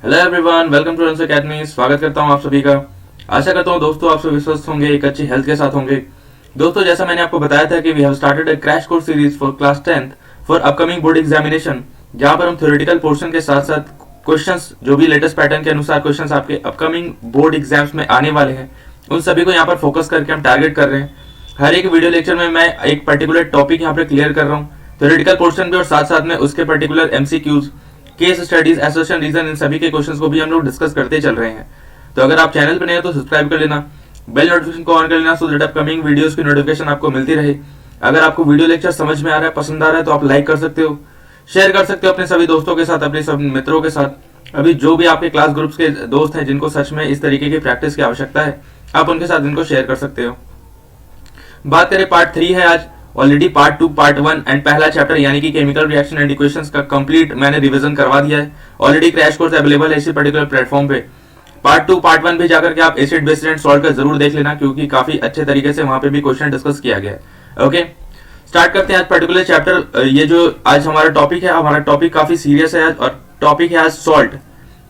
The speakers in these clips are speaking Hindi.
Hello everyone, welcome to Runs academy. स्वागत करता हूं आप सभी का। आशा करता हूं दोस्तों आप सभी स्वस्थ होंगे, एक अच्छी हेल्थ के साथ होंगे। दोस्तों जैसा मैंने आपको बताया था कि we have started a crash course series for class 10th for upcoming board examination, जहां पर हम थ्योरेटिकल पोर्शन के साथ साथ क्वेश्चंस जो भी लेटेस्ट पैटर्न के अनुसार क्वेश्चंस आपके अपकमिंग बोर्ड एग्जाम्स में आने वाले हैं उन सभी को यहाँ पर फोकस करके हम टारगेट कर रहे हैं। हर एक वीडियो लेक्चर में मैं एक पर्टिकुलर टॉपिक यहाँ पर क्लियर कर रहा हूँ, थ्योरेटिकल पोर्शन भी और साथ साथ में उसके particular MCQs, case studies, association reason, इन सभी के क्वेश्चंस को भी हम लोग डिस्कस करते चल रहे हैं। तो अगर आप चैनल पर नए हो तो सब्सक्राइब कर लेना, बेल नोटिफिकेशन को ऑन कर लेना, सो दैट अपकमिंग वीडियोस की नोटिफिकेशन आपको मिलती रहे। अगर आपको वीडियो लेक्चर समझ में आ रहा है, पसंद आ रहा है, तो आप लाइक कर सकते हो, शेयर कर सकते हो अपने सभी दोस्तों के साथ, अपने सभी मित्रों के साथ। अभी जो भी आपके क्लास ग्रुप्स के दोस्त हैं जिनको सच में इस तरीके की प्रैक्टिस की आवश्यकता है, आप उनके साथ इनको शेयर कर सकते हो। बात करें पार्ट 3 है आज। ऑलरेडी पार्ट 2, पार्ट 1 एंड पहला चैप्टर यानी कि केमिकल रिएक्शन एंड इक्वेशंस का कंप्लीट मैंने रिवीजन करवा दिया है। ऑलरेडी क्रैश कोर्स अवेलेबल है इसी पर्टिकुलर प्लेटफॉर्म पे। पार्ट 2, पार्ट 1 भी जाकर के आप एसिड बेस एंड सॉल्ट का जरूर देख लेना, क्योंकि काफी अच्छे तरीके से वहां पे भी क्वेश्चन डिस्कस किया गया है। ओके, स्टार्ट करते हैं आज पर्टिकुलर चैप्टर। ये जो आज हमारा टॉपिक है, हमारा टॉपिक काफी सीरियस है आज, और टॉपिक है आज सॉल्ट,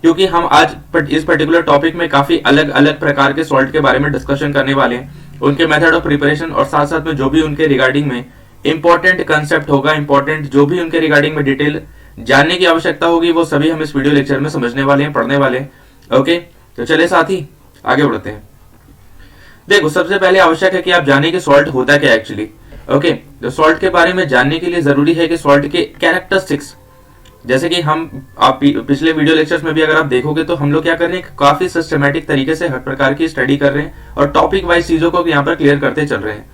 क्योंकि हम आज इस पर्टिकुलर टॉपिक में काफी अलग अलग प्रकार के सॉल्ट के बारे में डिस्कशन करने वाले हैं, उनके मेथड ऑफ प्रिपरेशन, और साथ साथ में जो भी उनके रिगार्डिंग में इंपॉर्टेंट कंसेप्ट होगा, इंपॉर्टेंट जो भी उनके रिगार्डिंग में डिटेल जानने की आवश्यकता होगी, वो सभी हम इस वीडियो लेक्चर में समझने वाले हैं, पढ़ने वाले हैं। ओके, तो चले साथी आगे बढ़ते हैं। देखो, सबसे पहले आवश्यक है कि आप जाने कि सॉल्ट होता क्या एक्चुअली। ओके, तो सॉल्ट के बारे में जानने के लिए जरूरी है कि सॉल्ट के कैरेक्टरिस्टिक्स, जैसे कि आप पिछले वीडियो लेक्चर्स में भी अगर आप देखोगे तो हम लोग क्या कर रहे हैं, काफी सिस्टमैटिक तरीके से हर प्रकार की स्टडी कर रहे हैं और टॉपिक वाइज चीजों को यहाँ पर क्लियर करते चल रहे हैं।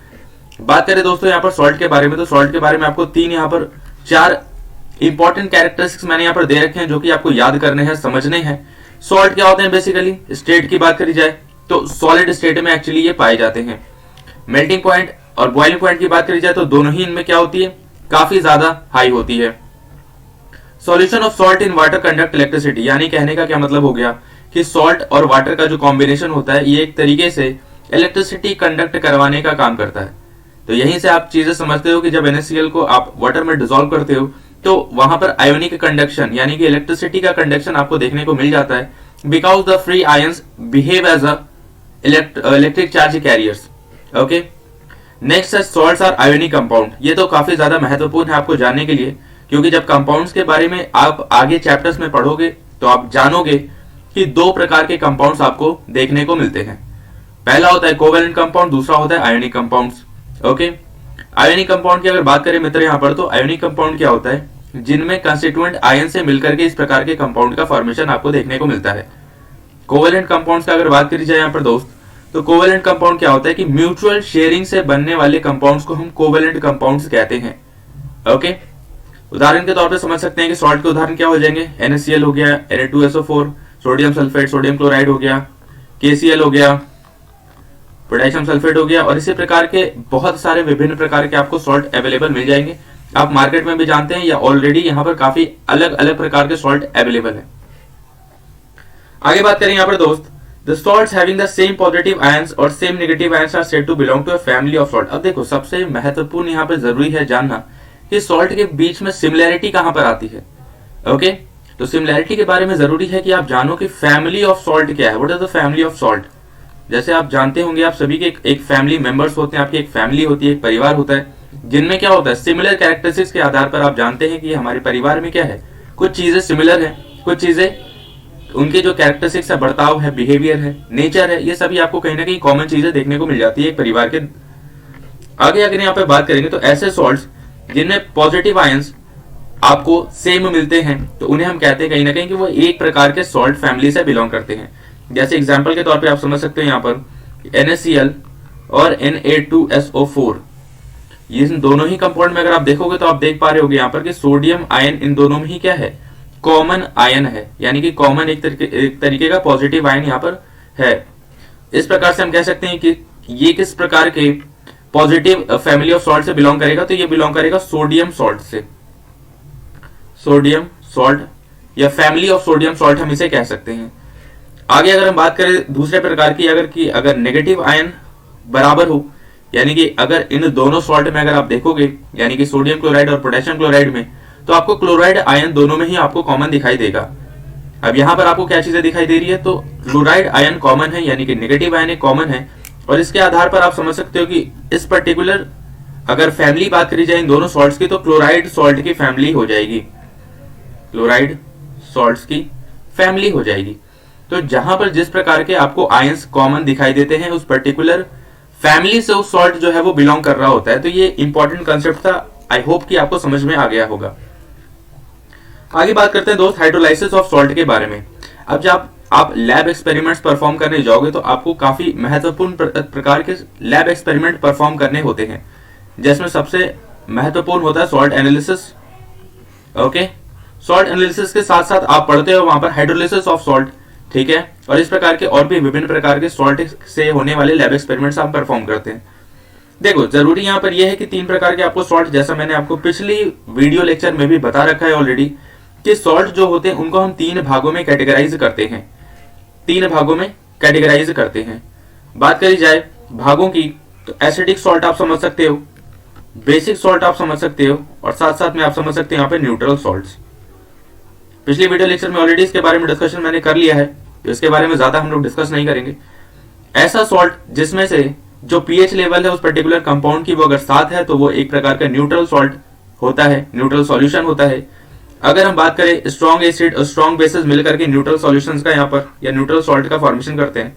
बात करें दोस्तों यहाँ पर सॉल्ट के बारे में, तो सॉल्ट के बारे में आपको यहाँ पर 4 इंपॉर्टेंट कैरेक्टरिस्टिक्स मैंने यहाँ पर दे रखे हैं, जो कि आपको याद करने हैं, समझने हैं। सॉल्ट क्या होते हैं बेसिकली, स्टेट की बात करी जाए तो सॉलिड स्टेट में एक्चुअली ये पाए जाते हैं। मेल्टिंग पॉइंट और बॉइलिंग पॉइंट की बात करी जाए तो दोनों ही इनमें क्या होती है, काफी ज्यादा हाई होती है। Solution of salt in water conduct electricity, यानी कहने का क्या मतलब हो गया कि सॉल्ट और वाटर का जो कॉम्बिनेशन होता है ये एक तरीके से इलेक्ट्रिसिटी कंडक्ट करवाने का काम करता है। तो यहीं से आप चीजें समझते हो कि जब NaCl को आप वाटर में डिसॉल्व करते हो तो वहां पर आयोनिक कंडक्शन यानी कि इलेक्ट्रिसिटी का कंडक्शन आपको देखने को मिल जाता है, because the free ions behave as a electric charge carriers. Okay, next है सॉल्ट्स आर आयोनिक कंपाउंड। ये तो काफी ज्यादा महत्वपूर्ण है आपको जानने के लिए, क्योंकि जब कंपाउंड्स के बारे में आप आगे चैप्टर्स में पढ़ोगे तो आप जानोगे कि 2 प्रकार के कंपाउंड्स आपको देखने को मिलते हैं। पहला होता है कोवेलेंट कंपाउंड, दूसरा होता है ionic compounds. Okay, ionic compound की अगर बात करें मित्र यहाँ पर, तो आयोनिक कंपाउंड क्या होता है, जिनमें कंस्टिट्यूएंट आयन से मिलकर के इस प्रकार के कंपाउंड का फॉर्मेशन आपको देखने को मिलता है। कोवेलेंट कंपाउंड्स का अगर बात करी जाए यहाँ पर दोस्त, तो कोवेलेंट कंपाउंड क्या होता है कि म्यूचुअल शेयरिंग से बनने वाले कंपाउंड्स को हम कोवेलेंट कंपाउंड्स कहते हैं। ओके, उदाहरण के तौर पे समझ सकते हैं कि सॉल्ट के उदाहरण क्या हो जाएंगे, NaCl हो गया, Na2SO4, sodium sulphate, sodium chloride हो गया, KCl हो गया, पोटेशियम सल्फेट हो गया, और इसी प्रकार के बहुत सारे विभिन्न प्रकार के आपको सॉल्ट अवेलेबल मिल जाएंगे। आप मार्केट में भी जानते हैं या ऑलरेडी यहाँ पर काफी अलग अलग प्रकार के सॉल्ट अवेलेबल है। आगे बात करें यहाँ पर दोस्त, the salts having the same positive ions और same negative ions are said to belong to a family of salt. अब देखो, सबसे महत्वपूर्ण यहाँ पर जरूरी है जानना कि सॉल्ट के बीच में सिमिलैरिटी कहां पर आती है। ओके, तो सिमिलैरिटी के बारे में जरूरी है कि आप जानो कि फैमिली ऑफ सॉल्ट क्या है, what is the family of salt. जैसे आप जानते होंगे, आप सभी के एक फैमिली मेंबर्स होते हैं, आपकी एक फैमिली होती है, एक परिवार होता है, जिनमें क्या होता है, सिमिलर कैरेक्टरिस्टिक्स के आधार पर आप जानते हैं कि हमारे परिवार में क्या है, कुछ चीजें सिमिलर है, कुछ चीजें उनके जो कैरेक्टरिस्टिक्स है, बर्ताव है, बिहेवियर है, नेचर है, ये सभी आपको कहीं ना कहीं कॉमन चीजें देखने को मिल जाती है एक परिवार के। आगे अगर यहाँ पे बात करेंगे तो ऐसे सॉल्ट्स जिनमें पॉजिटिव आयंस आपको सेम मिलते हैं तो उन्हें हम कहते हैं कहीं ना कहीं कि वो एक प्रकार के सॉल्ट फैमिली से बिलोंग करते हैं। जैसे एग्जांपल के तौर पे आप समझ सकते हैं यहाँ पर NaCl और Na2SO4, ये दोनों ही कंपाउंड में अगर आप देखोगे तो आप देख पा रहे होगे यहाँ पर कि सोडियम आयन इन दोनों में ही क्या है, कॉमन आयन है, यानी कि कॉमन एक तरीके का पॉजिटिव आयन यहाँ पर है। इस प्रकार से हम कह सकते हैं कि ये किस प्रकार के पॉजिटिव फैमिली ऑफ सॉल्ट से बिलोंग करेगा, तो ये बिलोंग करेगा सोडियम सॉल्ट से, सोडियम सॉल्ट या फैमिली ऑफ सोडियम सॉल्ट हम इसे कह सकते हैं। आगे अगर हम बात करें दूसरे प्रकार की, अगर नेगेटिव आयन बराबर हो, यानी कि अगर इन दोनों सॉल्ट में अगर आप देखोगे, यानी कि सोडियम क्लोराइड और पोटेशियम क्लोराइड में, तो आपको क्लोराइड आयन दोनों में ही आपको कॉमन दिखाई देगा। अब यहाँ पर आपको क्या चीजें दिखाई दे रही है, तो क्लोराइड आयन कॉमन है, यानी कि नेगेटिव आयन कॉमन है, और इसके आधार पर आप समझ सकते हो कि इस पर्टिकुलर अगर फैमिली बात करी जाए इन दोनों सॉल्ट्स की, तो क्लोराइड सॉल्ट की फैमिली हो जाएगी, क्लोराइड सॉल्ट्स की फैमिली हो जाएगी। तो जहां पर जिस प्रकार के आपको आयंस कॉमन दिखाई देते हैं, उस पर्टिकुलर फैमिली से उस सॉल्ट जो है वो बिलोंग कर रहा होता है। तो ये इंपॉर्टेंट कंसेप्ट था, आई होप कि आपको समझ में आ गया होगा। आगे बात करते हैं दोस्त हाइड्रोलाइसिस ऑफ सॉल्ट के बारे में। अब जब आप लैब एक्सपेरिमेंट्स परफॉर्म करने जाओगे तो आपको काफी महत्वपूर्ण प्रकार के लैब एक्सपेरिमेंट परफॉर्म करने होते हैं, जिसमें सबसे महत्वपूर्ण होता है salt analysis. Okay, salt analysis के साथ साथ आप पढ़ते हो वहां पर हाइड्रोलाइसिस ऑफ सॉल्ट, ठीक है, और इस प्रकार के और भी विभिन्न प्रकार के सॉल्ट से होने वाले लैब एक्सपेरिमेंट्स आप परफॉर्म करते हैं। देखो, जरूरी यहाँ पर यह है कि 3 प्रकार के आपको सॉल्ट, जैसा मैंने आपको पिछली वीडियो लेक्चर में भी बता रखा है ऑलरेडी, कि सॉल्ट जो होते हैं उनको हम 3 भागों में कैटेगराइज करते हैं, 3 भागों में कैटेगराइज करते हैं। बात करी जाए भागों की, तो एसिडिक सॉल्ट आप समझ सकते हो, बेसिक सॉल्ट आप समझ सकते हो, और साथ साथ में आप समझ सकते हो यहाँ पे न्यूट्रल सॉल्ट्स। पिछली वीडियो लेक्चर में ऑलरेडी इसके बारे में डिस्कशन मैंने कर लिया है, तो इसके बारे में ज्यादा हम लोग डिस्कस नहीं करेंगे। ऐसा सॉल्ट जिसमें से जो पीएच लेवल है उस पर्टिकुलर कंपाउंड की वो अगर 7 है, तो वो एक प्रकार का न्यूट्रल सॉल्ट होता है, न्यूट्रल सॉल्यूशन होता है। अगर हम बात करें स्ट्रॉन्ग एसिड और स्ट्रॉन्ग बेसिस मिलकर के न्यूट्रल सॉल्यूशंस का यहाँ पर या न्यूट्रल सॉल्ट का फॉर्मेशन करते हैं।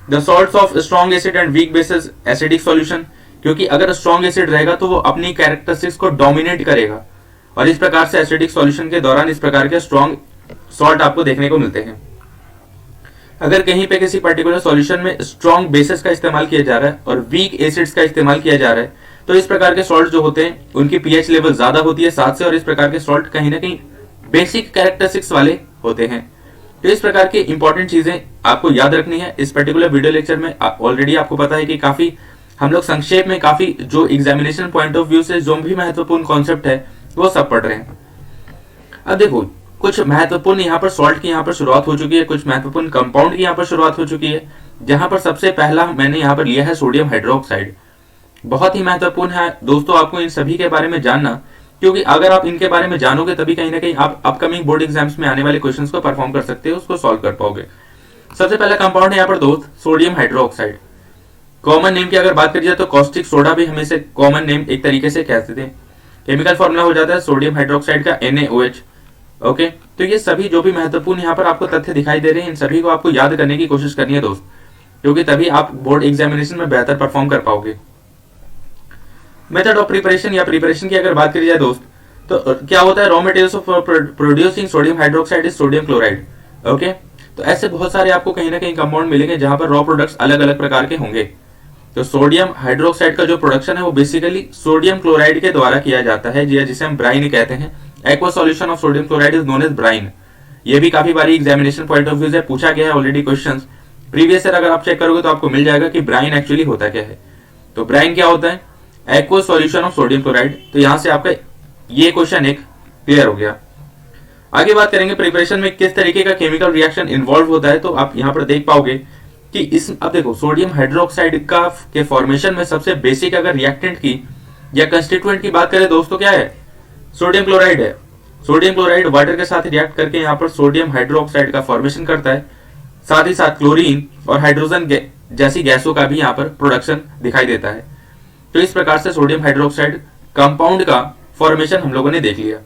The salts of strong acid and weak basis acidic solution, क्योंकि अगर स्ट्रॉन्ग एसिड रहेगा तो वो अपनी कैरेक्टरिस्टिक्स को डोमिनेट करेगा, और इस प्रकार से एसिडिक सॉल्यूशन के दौरान इस प्रकार के स्ट्रॉन्ग सॉल्ट आपको देखने को मिलते हैं। अगर कहीं पे किसी पर्टिकुलर सॉल्यूशन में स्ट्रॉन्ग बेसिस का इस्तेमाल किया जा रहा है और वीक एसिड्स का इस्तेमाल किया जा रहा है, तो इस प्रकार के सॉल्ट जो होते हैं उनकी पीएच लेवल ज्यादा होती है 7 से, और इस प्रकार के सॉल्ट कहीं ना कहीं बेसिक कैरेक्टरिस्टिक्स वाले होते हैं। तो इस प्रकार की इंपॉर्टेंट चीजें आपको याद रखनी है। इस पर्टिकुलर वीडियो लेक्चर में ऑलरेडी आपको पता है कि काफी हम लोग संक्षेप में काफी जो एग्जामिनेशन पॉइंट ऑफ व्यू से जो भी महत्वपूर्ण कॉन्सेप्ट है वो सब पढ़ रहे हैं। अब देखो, कुछ महत्वपूर्ण यहाँ पर सॉल्ट की यहाँ पर शुरुआत हो चुकी है, कुछ महत्वपूर्ण कंपाउंड की यहाँ पर शुरुआत हो चुकी है, जहां पर सबसे पहला मैंने यहाँ पर लिया है सोडियम हाइड्रोक्साइड। बहुत ही महत्वपूर्ण है दोस्तों आपको इन सभी के बारे में जानना, क्योंकि अगर आप इनके बारे में जानोगे तभी कहीं ना कहीं आप अपकमिंग बोर्ड एग्जाम्स में आने वाले क्वेश्चंस को परफॉर्म कर सकते हो, उसको सॉल्व कर पाओगे। सबसे पहला कंपाउंड है यहाँ पर दोस्त सोडियम हाइड्रोक्साइड। कॉमन नेम की अगर बात करी जाए तो कॉस्टिक सोडा भी हम इसे कॉमन नेम एक तरीके से कहते थे। केमिकल फॉर्मूला हो जाता है सोडियम हाइड्रोक्साइड का NaOH। ओके, तो ये सभी जो भी महत्वपूर्ण यहाँ पर आपको तथ्य दिखाई दे रहे हैं, इन सभी को आपको याद करने की कोशिश करनी है दोस्त, क्योंकि तभी आप बोर्ड एग्जामिनेशन में बेहतर परफॉर्म कर पाओगे। मेथड ऑफ प्रिपरेशन या प्रिपरेशन की अगर बात करी जाए दोस्त, तो क्या होता है, raw materials of producing sodium hydroxide is sodium chloride. Okay, तो ऐसे बहुत सारे आपको कहीं ना कहीं कंपाउंड मिलेंगे जहां पर रॉ प्रोडक्ट्स अलग अलग प्रकार के होंगे। तो सोडियम हाइड्रोक्साइड का जो प्रोडक्शन है वो बेसिकली सोडियम क्लोराइड के द्वारा किया जाता है, जिसे हम ब्राइन कहते हैं। Aqua solution of sodium chloride is known as brine. ये भी काफी बारी एग्जामिनेशन पॉइंट ऑफ व्यू से पूछा गया है ऑलरेडी क्वेश्चन। प्रीवियस ईयर अगर आप चेक करोगे तो आपको मिल जाएगा कि ब्राइन एक्चुअली होता क्या है। तो ब्राइन क्या होता है, aqua solution of sodium chloride. तो यहां से आपका ये क्वेश्चन एक क्लियर हो गया। आगे बात करेंगे प्रिपरेशन में किस तरीके का केमिकल रिएक्शन इन्वॉल्व होता है, तो आप यहां पर देख पाओगे कि इस अब देखो सोडियम हाइड्रोक्साइड का के फॉर्मेशन में सबसे बेसिक अगर रिएक्टेंट की या कंस्टिट्यूएंट की बात करें दोस्तों, क्या है, सोडियम क्लोराइड है। सोडियम क्लोराइड वाटर के साथ रिएक्ट करके यहाँ पर सोडियम हाइड्रोक्साइड का फॉर्मेशन करता है, साथ ही साथ क्लोरीन और हाइड्रोजन जैसी गैसों का भी यहाँ पर प्रोडक्शन दिखाई देता है। तो इस प्रकार से सोडियम हाइड्रोक्साइड कंपाउंड का फॉर्मेशन हम लोगों ने देख लिया।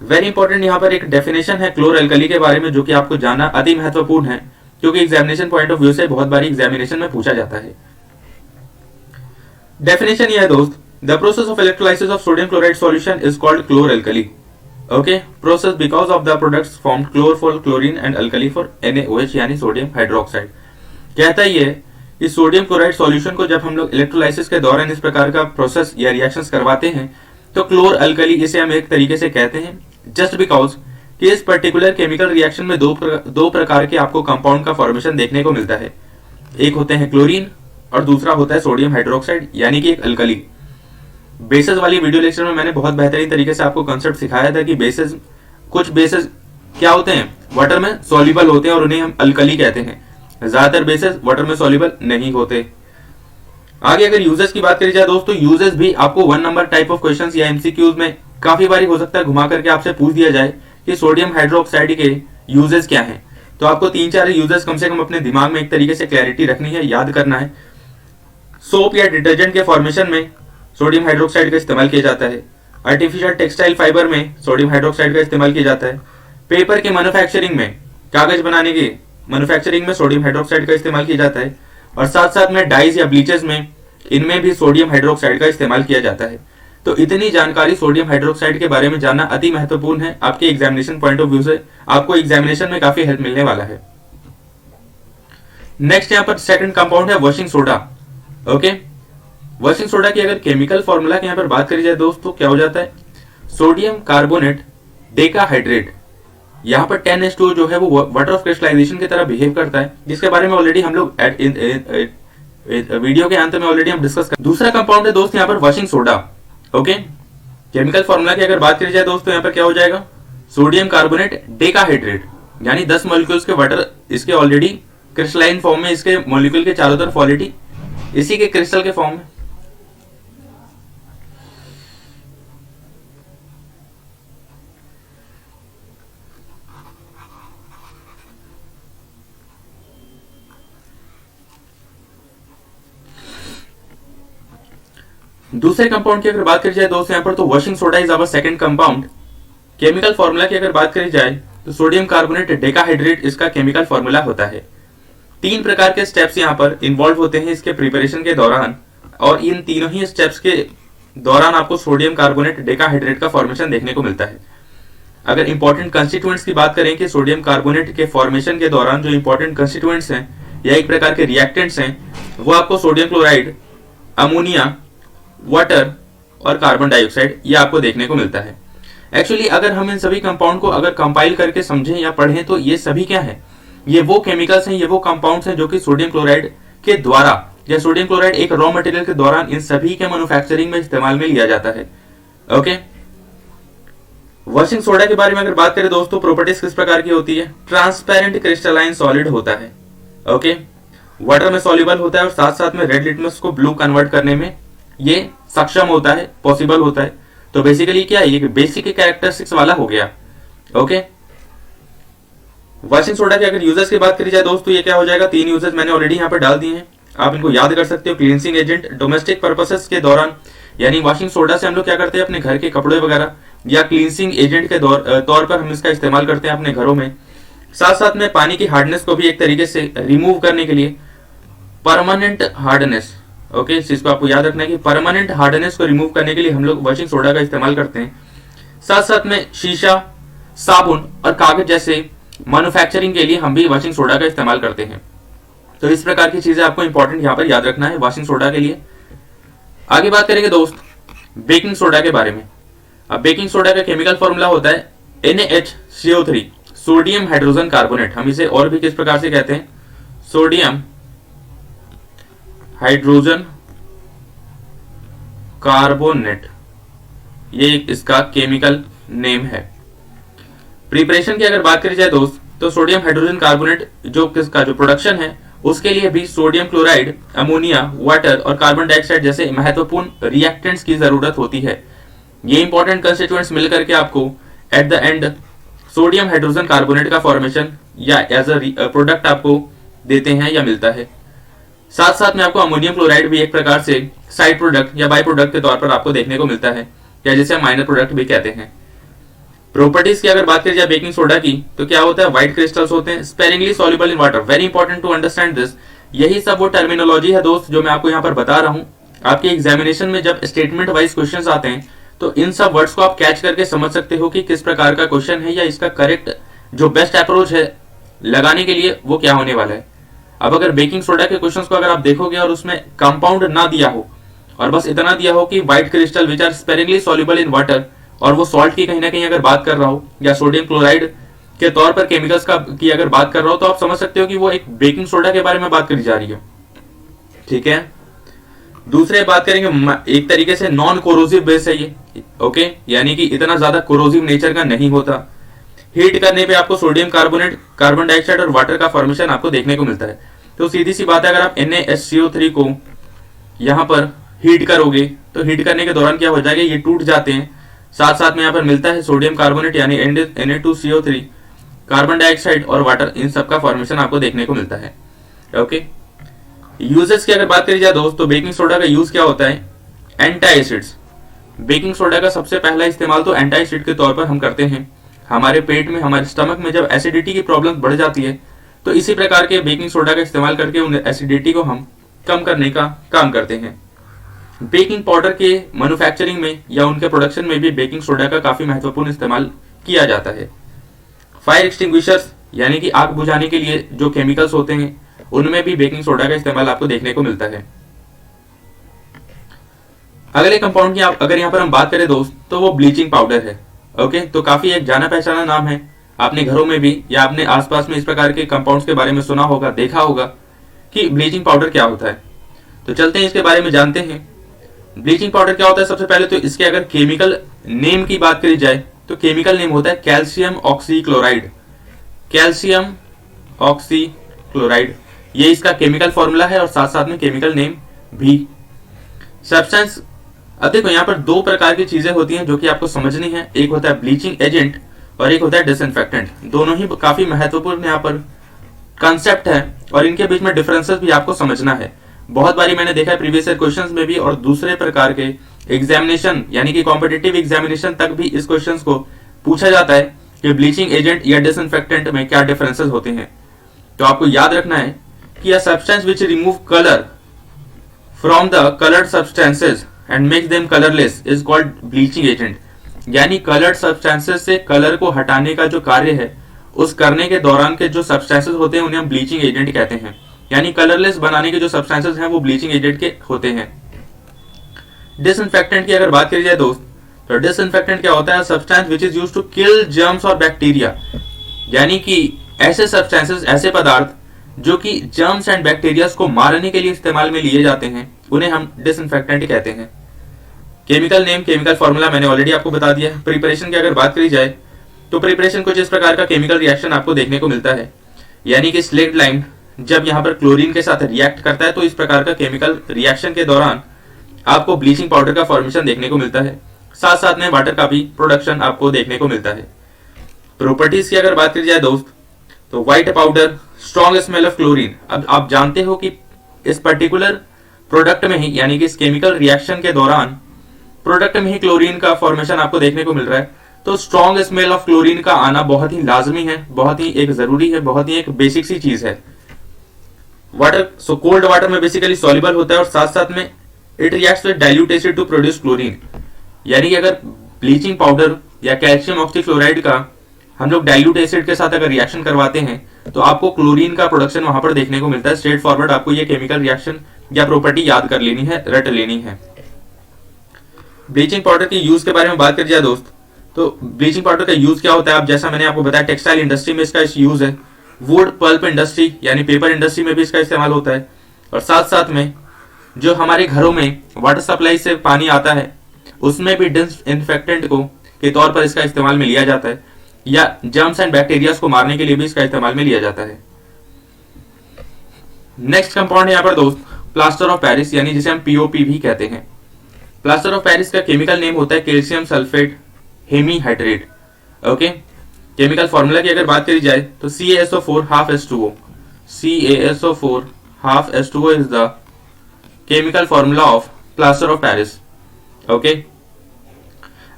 वेरी इंपॉर्टेंट यहाँ पर एक डेफिनेशन है क्लोर एल्कली के बारे में, जो कि आपको जानना अति महत्वपूर्ण है, क्योंकि एग्जामिनेशन पॉइंट ऑफ व्यू से बहुत बारी एग्जामिनेशन में पूछा जाता है। डेफिनेशन यह है दोस्त, the process of electrolysis of sodium chloride solution is called chlor alkali. Okay, process because of the products formed chlor for chlorine and alkali for NaOH यानी सोडियम हाइड्रोक्साइड। कहता ही है कि सोडियम क्लोराइड सॉल्यूशन को जब हम लोग इलेक्ट्रोलाइसिस के दौरान इस प्रकार का प्रोसेस या रिएक्शंस करवाते हैं तो क्लोर अल्कली इसे हम एक तरीके से कहते हैं, जस्ट बिकॉज कि इस पर्टिकुलर केमिकल रिएक्शन में दो प्रकार के आपको कंपाउंड का फॉर्मेशन देखने को मिलता है। एक होते हैं क्लोरीन और दूसरा होता है सोडियम हाइड्रोक्साइड यानी कि एक अल्कली। बेसिस वाली वीडियो लेक्चर में मैंने बहुत बेहतरीन तरीके से आपको कंसेप्ट सिखाया था कि कुछ बेसिस क्या होते हैं, वाटर में सॉल्युबल होते हैं और उन्हें हम अल्कली कहते हैं। ज्यादातर बेसिस वाटर में सॉल्युबल नहीं होते। आगे अगर यूजेस की बात करी जाए दोस्तों, यूजेस भी आपको 1 नंबर टाइप ऑफ क्वेश्चंस या एमसीक्यूज में काफी बारी हो सकता है घुमा करके आपसे पूछ दिया जाए कि सोडियम हाइड्रोक्साइड के यूजेस क्या हैं। तो आपको 3-4 यूजेस कम से कम अपने दिमाग में एक तरीके से क्लैरिटी रखनी है, याद करना है। सोप या डिटर्जेंट के फॉर्मेशन में सोडियम हाइड्रोक्साइड का इस्तेमाल किया जाता है। आर्टिफिशियल टेक्सटाइल फाइबर में सोडियम हाइड्रोक्साइड का इस्तेमाल किया जाता है। पेपर के मैन्युफैक्चरिंग में, कागज बनाने के मैन्युफैक्चरिंग में सोडियम हाइड्रोक्साइड का इस्तेमाल किया जाता है। और साथ साथ में डाइज या ब्लीचेस में, इनमें भी सोडियम हाइड्रोक्साइड का इस्तेमाल किया जाता है। तो इतनी जानकारी सोडियम हाइड्रोक्साइड के बारे में जानना अति महत्वपूर्ण है आपके एग्जामिनेशन पॉइंट ऑफ व्यू से। आपको एग्जामिनेशन में काफी हेल्प मिलने वाला है। नेक्स्ट यहाँ पर सेकंड कंपाउंड है washing soda. Okay, washing soda की अगर केमिकल फॉर्मूला की यहाँ पर बात करी जाए दोस्तों, क्या हो जाता है, सोडियम कार्बोनेट डेकाहाइड्रेट। यहाँ पर 10H2O जो है वो वाटर ऑफ क्रिस्टलाइजेशन की तरह बिहेव करता है, जिसके बारे में ऑलरेडी हम लोग वीडियो के अंत में ऑलरेडी हम डिस्कस कर। दूसरा कंपाउंड है दोस्त यहाँ पर washing soda. Okay, chemical formula की अगर बात करी जाए दोस्तों, यहाँ पर क्या हो जाएगा, सोडियम कार्बोनेट डेकाहाइड्रेट, यानी 10 मॉलिक्यूल्स के वाटर इसके ऑलरेडी क्रिस्टलाइन फॉर्म में, इसके मॉलिक्यूल के चारों तरफ ऑलरेडी इसी के क्रिस्टल के फॉर्म में। दूसरे कंपाउंड की अगर बात करी जाए दोस्तों यहाँ पर, तो washing soda is our second compound. Chemical formula की अगर बात करी जाए तो सोडियम कार्बोनेट डेकाहाइड्रेट इसका केमिकल फॉर्मूला होता है। 3 प्रकार के स्टेप्स यहाँ पर इन्वॉल्व होते हैं इसके प्रिपरेशन के दौरान, और इन तीनों ही स्टेप्स के दौरान आपको सोडियम कार्बोनेट डेकाहाइड्रेट का फॉर्मेशन देखने को मिलता है। अगर इंपॉर्टेंट कंस्टिट्यूएंट्स की बात करें कि सोडियम कार्बोनेट के फॉर्मेशन के दौरान जो इंपॉर्टेंट कंस्टिट्यूएंट्स हैं या एक प्रकार के रिएक्टेंट्स हैं, वो आपको सोडियम क्लोराइड, अमोनिया, वाटर और कार्बन डाइऑक्साइड, ये आपको देखने को मिलता है। एक्चुअली अगर हम इन सभी कंपाउंड को अगर कंपाइल करके समझें या पढ़ें तो ये सभी क्या है, ये वो केमिकल्स हैं, ये वो कंपाउंड्स हैं जो कि सोडियम क्लोराइड के द्वारा, या सोडियम क्लोराइड एक रॉ मटेरियल के दौरान इन सभी के मैन्युफैक्चरिंग में इस्तेमाल में लिया जाता है। ओके, वॉशिंग सोडा के बारे में अगर बात करें दोस्तों, प्रॉपर्टीज किस प्रकार की होती है, ट्रांसपेरेंट क्रिस्टलाइन सॉलिड होता है। ओके, वाटर में सॉल्युबल होता है और साथ साथ में रेड लिटमस को ब्लू कन्वर्ट करने में ये सक्षम होता है, पॉसिबल होता है। तो बेसिकली क्या है, ये बेसिक कैरेक्टरिस्टिक्स वाला हो गया। ओके, वॉशिंग सोडा के अगर यूजर्स की बात करी जाए दोस्तों, ये क्या हो जाएगा, 3 यूजर्स मैंने ऑलरेडी यहाँ पर डाल दिए हैं, आप इनको याद कर सकते हो। क्लींसिंग एजेंट, डोमेस्टिक पर्पसेस के दौरान, यानी वॉशिंग सोडा से हम लोग क्या करते हैं, अपने घर के कपड़े वगैरह या क्लींसिंग एजेंट के तौर पर हम इसका इस्तेमाल करते हैं अपने घरों में। साथ साथ में पानी की हार्डनेस को भी एक तरीके से रिमूव करने के लिए, परमानेंट हार्डनेस, ओके, इस चीज को आपको याद रखना है कि परमानेंट हार्डनेस को रिमूव करने के लिए हम लोग वॉशिंग सोडा का इस्तेमाल करते हैं। साथ साथ में शीशा, साबुन और कागज जैसे मैन्युफैक्चरिंग के लिए हम भी वॉशिंग सोडा का इस्तेमाल करते हैं। तो इस प्रकार की चीजें आपको इंपॉर्टेंट यहाँ पर याद रखना है वॉशिंग सोडा के लिए। आगे बात करेंगे दोस्त बेकिंग सोडा के बारे में। अब बेकिंग सोडा का केमिकल फॉर्मूला होता है NaHCO3, सोडियम हाइड्रोजन कार्बोनेट। हम इसे और भी किस प्रकार से कहते हैं, सोडियम हाइड्रोजन कार्बोनेट, ये इसका केमिकल नेम है। प्रिपरेशन की अगर बात करी जाए दोस्त, तो सोडियम हाइड्रोजन कार्बोनेट जो किसका जो प्रोडक्शन है, उसके लिए भी सोडियम क्लोराइड, अमोनिया, वाटर और कार्बन डाइऑक्साइड जैसे महत्वपूर्ण रिएक्टेंट्स की जरूरत होती है। ये इंपॉर्टेंट कंस्टिट्यूएंट्स मिलकर के आपको at the end sodium hydrogen carbonate का फॉर्मेशन या एज अ प्रोडक्ट आपको देते हैं या मिलता है। साथ साथ में आपको अमोनियम क्लोराइड भी एक प्रकार से साइड प्रोडक्ट या बाई प्रोडक्ट के तौर पर आपको देखने को मिलता है, या जिसे माइनर प्रोडक्ट भी कहते हैं। प्रॉपर्टीज की अगर बात करी जाए बेकिंग सोडा की, तो क्या होता है, व्हाइट क्रिस्टल्स होते हैं, sparingly soluble in water, very important to understand this. यही सब वो टर्मिनोलॉजी है दोस्त जो मैं आपको यहाँ पर बता रहा हूँ। आपके एग्जामिनेशन में जब स्टेटमेंट वाइज क्वेश्चंस आते हैं तो इन सब वर्ड्स को आप कैच करके समझ सकते हो कि किस प्रकार का क्वेश्चन है, या इसका करेक्ट जो बेस्ट अप्रोच है लगाने के लिए वो क्या होने वाला है। अब अगर बेकिंग सोडा के क्वेश्चंस को अगर आप देखोगे और उसमें कंपाउंड ना दिया हो और बस इतना दिया हो कि white crystal which are sparingly soluble in water, और वो सॉल्ट की कहीं ना कहीं अगर बात कर रहा हो या सोडियम क्लोराइड के तौर पर केमिकल्स की अगर बात कर रहा हो, तो आप समझ सकते हो कि वो एक बेकिंग सोडा के बारे में बात करी जा रही है। ठीक है, दूसरे बात करेंगे, एक तरीके से नॉन कोरोसिव बेस है ये। ओके, यानी कि इतना ज्यादा कोरोसिव नेचर का नहीं होता। हीट करने पे आपको सोडियम कार्बोनेट, कार्बन डाइऑक्साइड और वाटर का फॉर्मेशन आपको देखने को मिलता है। तो सीधी सी बात है, अगर आप NaHCO3 को यहाँ पर हीट करोगे तो हीट करने के दौरान क्या हो जाएगा, ये टूट जाते हैं। साथ साथ में यहाँ पर मिलता है सोडियम कार्बोनेट यानी Na2CO3, कार्बन डाइऑक्साइड और वाटर, इन सब का फॉर्मेशन आपको देखने को मिलता है। ओके, यूजेस की अगर बात करी जाए दोस्त, तो बेकिंग सोडा का यूज क्या होता है? Anti acids. बेकिंग सोडा का सबसे पहला इस्तेमाल तो एंटी एसिड के तौर पर हम करते हैं। हमारे पेट में, हमारे स्टमक में जब एसिडिटी की प्रॉब्लम बढ़ जाती है, तो इसी प्रकार के बेकिंग सोडा का इस्तेमाल करके उन एसिडिटी को हम कम करने का काम करते हैं। बेकिंग पाउडर के मैन्युफैक्चरिंग में या उनके प्रोडक्शन में भी बेकिंग सोडा का काफी महत्वपूर्ण इस्तेमाल किया जाता है। फायर एक्सटिंग्विशर्स यानी कि आग बुझाने के लिए जो केमिकल्स होते हैं, उनमें भी बेकिंग सोडा का इस्तेमाल आपको देखने को मिलता है। अगले कंपाउंड की अगर यहाँ पर हम बात करें दोस्त, तो वो ब्लीचिंग पाउडर है। ओके, तो काफी एक जाना पहचाना नाम है। आपने घरों में भी या अपने आसपास में इस प्रकार के कंपाउंड्स के बारे में सुना होगा, देखा होगा कि ब्लीचिंग पाउडर क्या होता है। तो चलते हैं इसके बारे में जानते हैं। ब्लीचिंग पाउडर क्या होता है? सबसे पहले तो इसके अगर केमिकल नेम की बात करी जाए, तो केमिकल नेम होता है कैल्शियम ऑक्सीक्लोराइड। कैल्शियम ऑक्सीक्लोराइड, ये इसका केमिकल फॉर्मूला है और साथ साथ में केमिकल नेम भी। सब्सटेंस, अब देखो यहाँ पर दो प्रकार की चीजें होती हैं जो कि आपको समझनी है। एक होता है ब्लीचिंग एजेंट और एक होता है डिसइंफेक्टेंट। दोनों ही काफी महत्वपूर्ण यहाँ पर कंसेप्ट है और इनके बीच में डिफरेंसेस भी आपको समझना है। बहुत बारी मैंने देखा है प्रीवियस ईयर क्वेश्चंस में भी और दूसरे प्रकार के एग्जामिनेशन यानी कि कॉम्पिटिटिव एग्जामिनेशन तक भी इस क्वेश्चन को पूछा जाता है कि ब्लीचिंग एजेंट या डिसइंफेक्टेंट में क्या डिफरेंसेस होते हैं। तो आपको याद रखना है कि a substance which remove colour from the coloured substances and makes them colourless is called bleaching agent. यानी कलर्ड सब्सटेंसेस से कलर को हटाने का जो कार्य है, उस करने के दौरान के जो सब्सटेंसेस होते हैं उन्हें हम ब्लीचिंग एजेंट कहते हैं। यानी कलरलेस बनाने के जो सब्सटेंसेस हैं वो ब्लीचिंग एजेंट के होते हैं। डिसइंफेक्टेंट की अगर बात करी जाए दोस्त, तो डिसइंफेक्टेंट क्या होता है? Substance which is used to kill germs और बैक्टीरिया। यानी कि ऐसे सब्सटेंसेस, ऐसे पदार्थ जो कि जर्म्स एंड बैक्टीरिया को मारने के लिए इस्तेमाल में लिए जाते हैं, उन्हें हम डिसइंफेक्टेंट कहते हैं। केमिकल नेम, केमिकल फॉर्मूला मैंने ऑलरेडी आपको बता दिया है। प्रिपरेशन की अगर बात करी जाए, तो प्रिपरेशन कुछ इस प्रकार का केमिकल रिएक्शन आपको देखने को मिलता है। यानी कि स्लेट लाइम जब यहाँ पर क्लोरीन के साथ रिएक्ट करता है, तो इस प्रकार का केमिकल रिएक्शन के दौरान आपको ब्लीचिंग पाउडर का फॉर्मेशन देखने को मिलता है। साथ साथ में वाटर का भी प्रोडक्शन आपको देखने को मिलता है। प्रॉपर्टीज की अगर बात करी जाए दोस्त, तो white powder, strong smell of chlorine. अब आप जानते हो कि इस पर्टिकुलर प्रोडक्ट में ही, यानी कि इस केमिकल रिएक्शन के दौरान प्रोडक्ट में ही क्लोरीन का फॉर्मेशन आपको देखने को मिल रहा है। तो स्ट्रॉन्ग स्मेल ऑफ क्लोरीन का आना बहुत ही लाजमी है, बहुत ही एक जरूरी है, बहुत ही एक बेसिक सी चीज है। वाटर, सो कोल्ड वाटर में बेसिकली सॉल्युबल होता है और साथ साथ में it reacts with dilute acid to produce chlorine. यानी कि अगर ब्लीचिंग पाउडर या कैल्शियम ऑक्सीक्लोराइड का हम लोग डाइल्यूट एसिड के साथ अगर रिएक्शन करवाते हैं, तो आपको क्लोरीन का प्रोडक्शन वहां पर देखने को मिलता है। स्ट्रेट फॉरवर्ड आपको ये केमिकल रिएक्शन या प्रॉपर्टी याद कर लेनी है, रट लेनी है। ब्लीचिंग पाउडर के यूज के बारे में बात कर जाए दोस्त, तो ब्लीचिंग पाउडर का यूज क्या होता है? अब जैसा मैंने आपको बताया, टेक्सटाइल इंडस्ट्री में इसका यूज है। वुड पल्प इंडस्ट्री यानी पेपर इंडस्ट्री में भी इसका इस्तेमाल होता है। और साथ साथ में जो हमारे घरों में वाटर सप्लाई से पानी आता है, उसमें भी डिसइंफेक्टेंट को के तौर पर इसका इस्तेमाल में लिया जाता है, या जर्म्स एंड बैक्टीरिया को मारने के लिए भी इसका इस्तेमाल में लिया जाता है। नेक्स्ट कंपाउंड है यहाँ पर दोस्त प्लास्टर ऑफ पेरिस, यानी जिसे हम पीओपी भी कहते हैं। प्लास्टर ऑफ पेरिस का केमिकल नेम होता है calcium sulphate hemihydrate. Okay, chemical formula की अगर बात करी जाए, तो CaSO4 half H2O, CaSO4 half H2O is the chemical formula of plaster of Paris. Okay,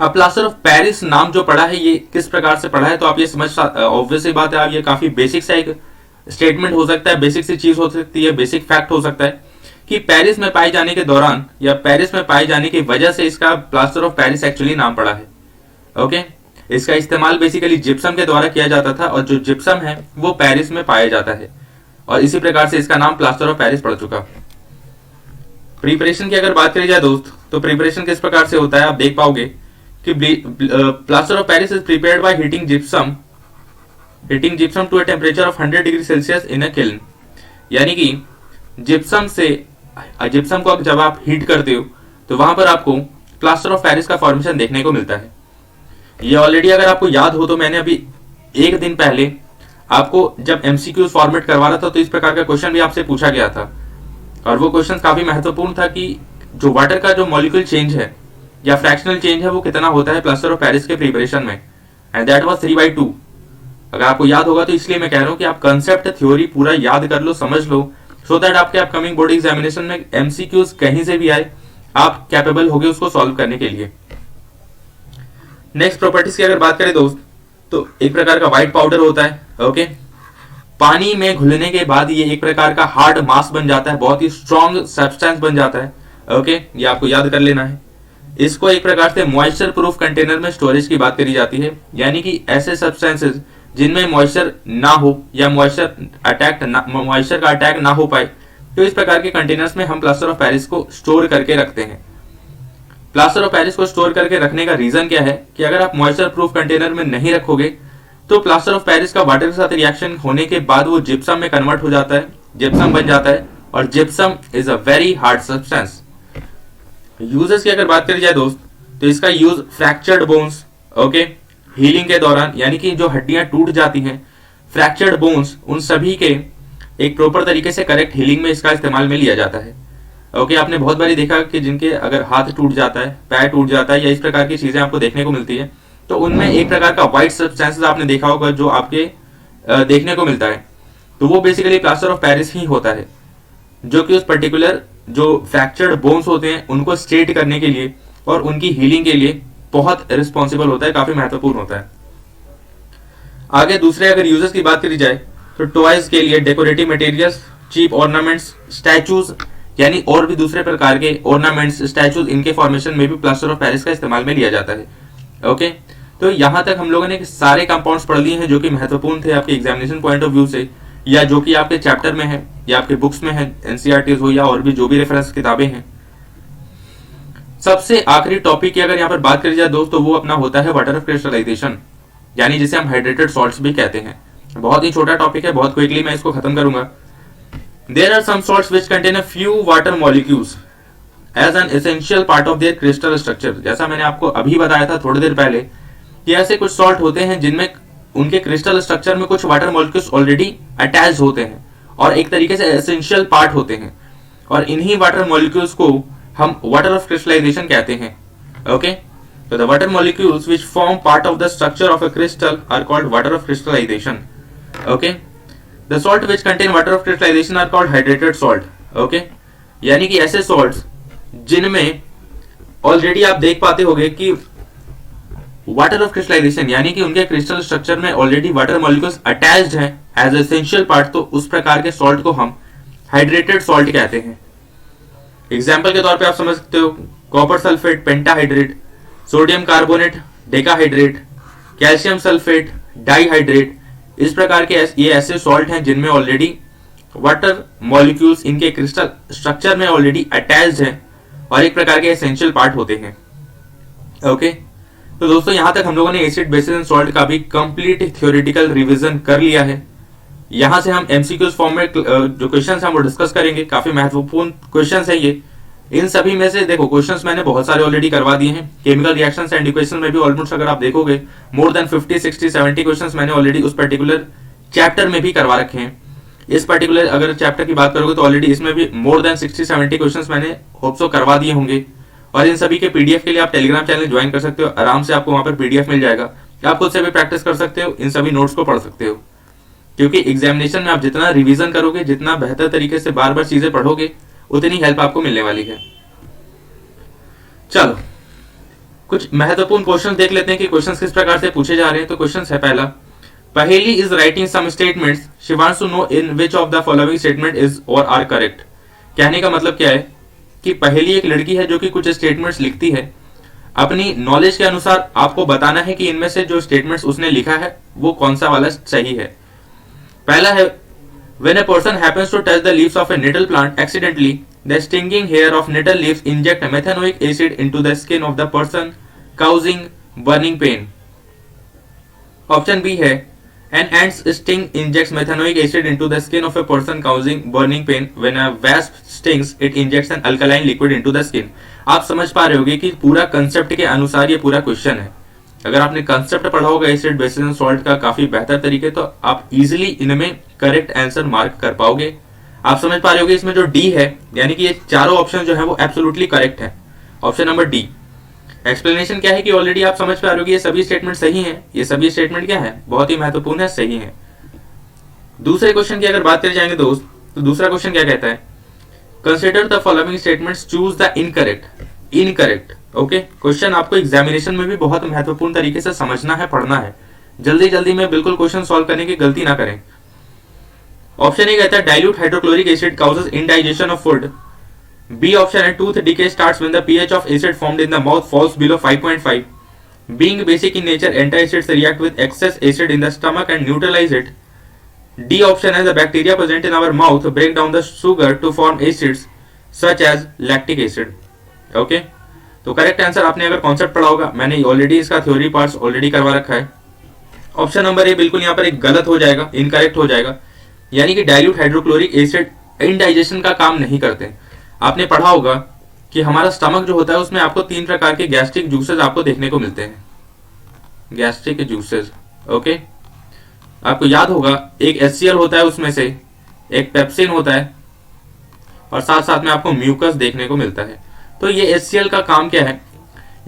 अब प्लास्टर ऑफ पेरिस नाम जो पढ़ा है, ये किस प्रकार से पढ़ा है, तो आप ये समझ, ऑब्वियस सी बात है, आप ये काफी बेसिक सा एक स्टेटमेंट हो सकता है, बेसिक सी चीज हो सकती है, बेसिक फैक्ट हो सकता है कि पेरिस में पाए जाने के दौरान या पेरिस में पाए जाने की वजह से इसका प्लास्टर ऑफ पेरिस एक्चुअली नाम पड़ा है। ओके, इसका इस्तेमाल बेसिकली जिप्सम के द्वारा किया जाता था और जो जिप्सम है वो पेरिस में पाया जाता है और इसी प्रकार से इसका नाम प्लास्टर ऑफ पेरिस पड़ चुका। प्रिपरेशन की अगर बात करी जाए दोस्त, तो प्रिपरेशन किस प्रकार से होता है, आप देख पाओगे कि plaster of Paris is prepared by heating gypsum to a temperature of 100 degree Celsius in a kiln. यानी कि जिप्सम को जब आप हीट करते हो तो वहां पर आपको प्लास्टर ऑफ पेरिस का फॉर्मेशन देखने को मिलता है। ये ऑलरेडी अगर आपको याद हो तो मैंने अभी एक दिन पहले आपको जब एमसीक्यू फॉर्मेट करवा रहा था तो इस प्रकार का क्वेश्चन भी आपसे पूछा गया था और वो क्वेश्चन काफी महत्वपूर्ण था कि जो वाटर का जो मॉलिक्यूल चेंज है या फ्रैक्शनल चेंज है वो कितना होता है प्लास्टर ऑफ पेरिस के प्रिपरेशन में, एंड दैट वाज 3/2। अगर आपको याद होगा तो इसलिए मैं कह रहा हूं कि आप कंसेप्ट थ्योरी पूरा याद कर लो, समझ लो, सो दैट आपके अपकमिंग बोर्ड एग्जामिनेशन में एमसीक्यूज कहीं से भी आए आप कैपेबल होगे उसको सॉल्व करने के लिए। नेक्स्ट प्रॉपर्टीज की अगर बात करें दोस्त, तो एक प्रकार का व्हाइट पाउडर होता है, ओके। पानी में घुलने के बाद ये एक प्रकार का हार्ड मास बन जाता है, बहुत ही स्ट्रॉन्ग सब्सटेंस बन जाता है, ओके। ये आपको याद कर लेना है। इसको एक प्रकार से मॉइस्चर प्रूफ कंटेनर में स्टोरेज की बात करी जाती है, यानी कि ऐसे सब्सटेंसेस जिनमें मॉइस्चर ना हो या मॉइस्चर का अटैक ना हो पाए, तो इस प्रकार के कंटेनर्स में हम प्लास्टर ऑफ पेरिस को स्टोर करके रखते हैं। प्लास्टर ऑफ पेरिस को स्टोर करके रखने का रीजन क्या है कि अगर आप मॉइस्चर प्रूफ कंटेनर में नहीं रखोगे तो प्लास्टर ऑफ पेरिस का वाटर के साथ रिएक्शन होने के बाद वो जिप्सम में कन्वर्ट हो जाता है, जिप्सम बन जाता है, और gypsum is a very hard substance. Uses की अगर बात करी जाए दोस्त, तो इसका use fractured bones, okay, healing के दौरान, यानी कि जो हड्डियां टूट जाती हैं, फ्रैक्चर्ड बोन्स, उन सभी के एक प्रॉपर तरीके से करेक्ट हीलिंग में इसका इस्तेमाल में लिया जाता है, ओके। आपने बहुत बारी देखा कि जिनके अगर हाथ टूट जाता है, पैर टूट जाता है, या इस प्रकार की चीजें आपको देखने को मिलती है, तो उनमें एक प्रकार का व्हाइट सब्सटेंसेस आपने देखा होगा जो आपके देखने को मिलता है, तो वो बेसिकली प्लास्टर ऑफ पेरिस ही होता है, जो कि उस पर्टिकुलर जो फ्रैक्चर्ड बोन्स होते हैं उनको स्ट्रेट करने के लिए और उनकी हीलिंग के लिए बहुत रिस्पॉन्सिबल होता है, काफी महत्वपूर्ण होता है। आगे दूसरे अगर यूजेस की बात करी जाए, तो टॉयज के लिए, decorative materials, cheap ornaments, statues, यानी और भी दूसरे प्रकार के ऑर्नामेंट्स, स्टैचूज, इनके फॉर्मेशन में भी प्लास्टर ऑफ पेरिस का इस्तेमाल में लिया जाता है, ओके। तो यहां तक हम लोगों ने सारे कंपाउंड्स पढ़ लिए हैं जो कि महत्वपूर्ण थे आपके एग्जामिनेशन पॉइंट ऑफ व्यू से, या जो कि आपके चैप्टर में है या आपके बुक्स में है, एनसीईआरटी हो या और भी जो भी रेफरेंस किताबें हैं। सबसे आखिरी टॉपिक की अगर यहाँ पर बात करी जाए दोस्तों, वो अपना होता है वाटर ऑफ क्रिस्टलाइजेशन, यानी जिसे हम हाइड्रेटेड सॉल्ट्स भी कहते हैं। बहुत ही छोटा टॉपिक है, बहुत क्विकली मैं इसको खत्म करूंगा। There are some salts which contain a few water molecules as an essential part of their crystal structure. जैसा मैंने आपको अभी बताया था थोड़ी देर पहले कि ऐसे कुछ सॉल्ट होते हैं जिनमें उनके क्रिस्टल स्ट्रक्चर में कुछ वाटर मॉलिक्यूल्स ऑलरेडी अटैच होते हैं और एक तरीके से एसेंशियल पार्ट होते हैं, और इन्हीं वाटर मॉलिक्यूल्स को हम वाटर ऑफ क्रिस्टलाइजेशन कहते हैं, ओके। तो the water molecules which form part of the structure of a crystal are called water of crystallisation, okay. The salt which contain water of crystallisation are called hydrated salt, okay. यानी कि ऐसे सॉल्ट्स जिनमें ऑलरेडी आप देख पाते होंगे कि वाटर ऑफ क्रिस्टलाइजेशन, यानी कि उनके क्रिस्टल स्ट्रक्चर में ऑलरेडी वाटर मॉलिक्यूल्स अटैच्ड हैं एज एसेंशियल पार्ट, तो उस प्रकार के सॉल्ट को हम हाइड्रेटेड सॉल्ट कहते हैं। एग्जांपल के तौर पे आप समझ सकते हो copper sulphate, pentahydrate, sodium carbonate, decahydrate, calcium sulphate, dihydrate. इस प्रकार के ये ऐसे सॉल्ट हैं जिनमें ऑलरेडी वाटर मॉलिक्यूल्स इनके क्रिस्टल स्ट्रक्चर में ऑलरेडी अटैच्ड हैं और एक प्रकार के एसेंशियल पार्ट होते हैं, ओके। तो दोस्तों यहां तक हम लोगों ने एसिड, बेसिस एंड सॉल्ट का भी कंप्लीट थ्योरेटिकल रिवीजन कर लिया है। यहां से हम एमसीक्यूज फॉर्म में जो क्वेश्चंस हैं वो डिस्कस करेंगे, काफी महत्वपूर्ण क्वेश्चंस हैं ये। इन सभी में से देखो क्वेश्चंस मैंने बहुत सारे ऑलरेडी करवा दिए हैं। केमिकल रिएक्शंस एंड इक्वेशन में भी ऑलमोस्ट अगर आप देखोगे मोर देन 50, 60, 70 क्वेश्चंस मैंने ऑलरेडी उस पर्टिकुलर चैप्टर में भी करवा रखे हैं। इस पर्टिकुलर अगर चैप्टर की बात करोगे तो ऑलरेडी इसमें भी मोर देन 60, 70 क्वेश्चंस मैंने होप सो करवा दिए होंगे। और इन सभी के पीडीएफ के लिए आप टेलीग्राम चैनल ज्वाइन कर सकते हो, आराम से आपको वहां पर पीडीएफ मिल जाएगा, आप खुद से भी प्रैक्टिस कर सकते हो, इन सभी नोट्स को पढ़ सकते हो। क्योंकि एग्जामिनेशन में आप जितना रिवीजन करोगे, जितना बेहतर तरीके से बार बार चीजें पढ़ोगे, उतनी हेल्प आपको मिलने वाली है। चलो कुछ महत्वपूर्ण क्वेश्चन देख लेते हैं कि क्वेश्चन किस प्रकार से पूछे जा रहे हैं। तो क्वेश्चन है पहला, Paheli is writing some statements, she wants to know in which of the following statement is और आर करेक्ट। कहने का मतलब क्या है कि पहेली एक लड़की है जो कि कुछ स्टेटमेंट्स लिखती है, अपनी नॉलेज के अनुसार आपको बताना है कि इनमें से जो स्टेटमेंट्स उसने लिखा है वो कौन सा वाला सही है। पहला है, when a person happens to touch the leaves of a nettle plant accidentally, the stinging hair of nettle leaves inject methanoic acid into the skin of the person, causing burning pain. Option B है, an ant's sting injects methanoic acid into the skin of a person, causing burning pain. When a wasp stings, it injects an alkaline liquid into the skin. आप समझ पा रहे होगे कि पूरा कंसेप्ट के अनुसार ये पूरा क्वेश्चन है। अगर आपने कंसेप्ट पढ़ा होगा एसिड, बेसिस एंड सॉल्ट का काफी बेहतर तरीके, तो आप इजीली इनमें करेक्ट आंसर मार्क कर पाओगे। आप समझ पा रहे होगे इसमें जो डी है, यानी कि ये चारों ऑप्शन जो है वो एब्सोल्युटली करेक्ट है। ऑप्शन नंबर डी, एक्सप्लेनेशन क्या है कि ऑलरेडी आप समझ पा रहे हो कि ये सभी स्टेटमेंट सही हैं। ये सभी स्टेटमेंट क्या है, बहुत ही महत्वपूर्ण है, सही है। दूसरे क्वेश्चन की अगर बात करें जाएंगे दोस्त, तो दूसरा क्वेश्चन क्या कहता है, consider the following statements, choose the incorrect. Okay, question आपको एग्जामिनेशन में भी बहुत महत्वपूर्ण तरीके से समझना है, पढ़ना है। जल्दी जल्दी में बिल्कुल क्वेश्चन सॉल्व करने की गलती ना करें। ऑप्शन ए कहता है dilute hydrochloric acid causes indigestion of food. B option है tooth decay starts when the pH of acid formed in the mouth falls below 5.5। Being basic in nature, antacids react with excess acid in the stomach and neutralize it. D option है the bacteria present in our mouth break down the sugar to form acids such as lactic acid. Okay, तो करेक्ट आंसर आपने अगर कॉन्सेप्ट पढ़ा होगा, मैंने ऑलरेडी इसका थ्योरी पार्ट्स ऑलरेडी करवा रखा है। ऑप्शन नंबर ए बिल्कुल यहाँ पर एक गलत हो जाएगा, इनकरेक्ट हो जाएगा, यानी कि डाइल्यूट हाइड्रोक्लोरिक एसिड इनडाइजेशन का काम नहीं करते। आपने पढ़ा होगा कि हमारा स्टमक जो होता है उसमें आपको 3 प्रकार के गैस्ट्रिक जूसेस आपको देखने को मिलते हैं, गैस्ट्रिक जूसेस। ओके, आपको याद होगा एक HCl होता है उसमें से, एक पेप्सिन होता है, और साथ साथ में आपको म्यूकस देखने को मिलता है। तो ये HCl का काम क्या है,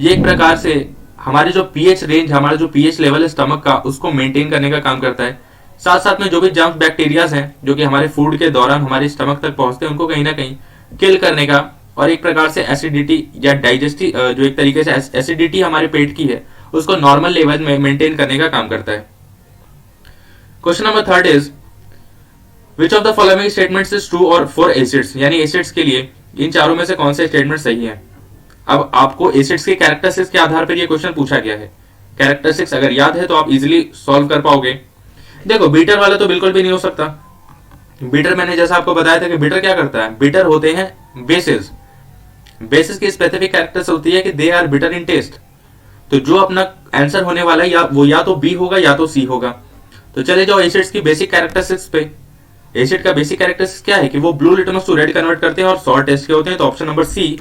ये एक प्रकार से हमारे जो पीएच रेंज, हमारा जो पीएच लेवल है स्टमक का, उसको मेंटेन करने का काम करता है। साथ साथ में जो भी जर्म्स बैक्टीरियाज हैं जो कि हमारे फूड के दौरान हमारे स्टमक तक पहुंचते हैं, उनको कहीं ना कहीं किल करने का, और एक प्रकार से एसिडिटी या डाइजेस्टिव जो एक तरीके से एसिडिटी हमारे पेट की है उसको नॉर्मल लेवल में मेंटेन करने का काम करता है। Question number 3 is which of the following statements is true और फॉर एसिड्स, यानी एसिड्स के लिए इन चारों में से कौन से स्टेटमेंट सही है। अब आपको एसिड्स के कैरेक्टरिस्टिक्स के आधार पर ये क्वेश्चन पूछा गया है। कैरेक्टरिस्टिक्स अगर याद है तो आप इजीली सॉल्व कर पाओगे। देखो, बीटर वाला तो बिल्कुल भी नहीं हो सकता। बीटर मैंने जैसा आपको बताया था कि बीटर क्या करता है, बीटर होते हैं बेसिस। बेसिस की स्पेसिफिक कैरेक्टर्स होती है कि they are bitter in taste. तो जो अपना आंसर होने वाला है वो या तो बी होगा या तो सी होगा। तो चले जाओ एसिड्स की बेसिक कैरेक्टरिस्टिक्स पे। एसिड का बेसिक कैरेक्टरिस्टिक्स क्या है कि वो blue litmus to red convert करते हैं और सॉल्ट टेस्ट के होते हैं। तो ऑप्शन नंबर सी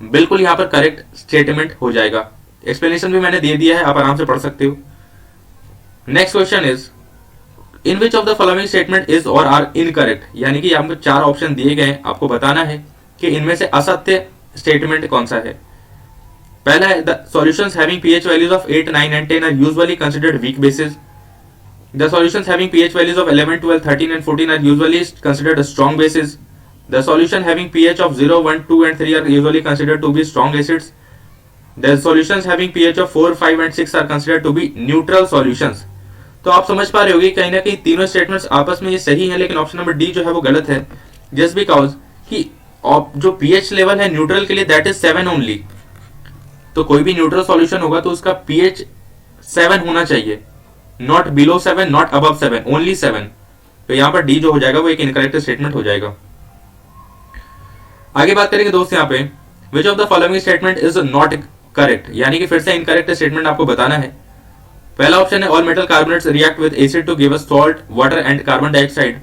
बिल्कुल यहाँ पर करेक्ट स्टेटमेंट हो जाएगा। एक्सप्लेनेशन भी मैंने दे दिया है, आप आराम से पढ़ सकते हो। Next question is in which of the following statement is और आर इनकरेक्ट, यानी कि यहाँ पर 4 ऑप्शन दिए गए, आपको बताना है कि इनमें से असत्य स्टेटमेंट कौन सा है। पहला है the solutions having pH values of 8, 9 and 10 are usually considered weak bases. The solutions having pH values of 11, 12, 13 and 14 are usually considered a strong bases. The solution having pH of 0, 1, 2 and 3 are usually considered to be strong acids. The solutions having pH of 4, 5 and 6 are considered to be neutral solutions. तो आप समझ पा रहे होगे कहीं ना कहीं तीनों स्टेटमेंट्स आपस में ये सही है, लेकिन ऑप्शन नंबर डी जो है वो गलत है। जस्ट बिकॉज कि जो पीएच लेवल है न्यूट्रल के लिए दैट इज 7 ओनली। तो कोई भी न्यूट्रल सॉल्यूशन होगा तो उसका पीएच 7 होना चाहिए, not below 7, not above 7, only 7। तो यहां पर डी जो हो जाएगा वो एक इनकरेक्ट स्टेटमेंट हो जाएगा। आगे बात करेंगे दोस्त यहाँ पे विच of the following statement is not correct, यानी कि फिर से इनकरेक्ट स्टेटमेंट आपको बताना है। पहला ऑप्शन है all metal carbonates react with acid to give us salt, water and carbon dioxide.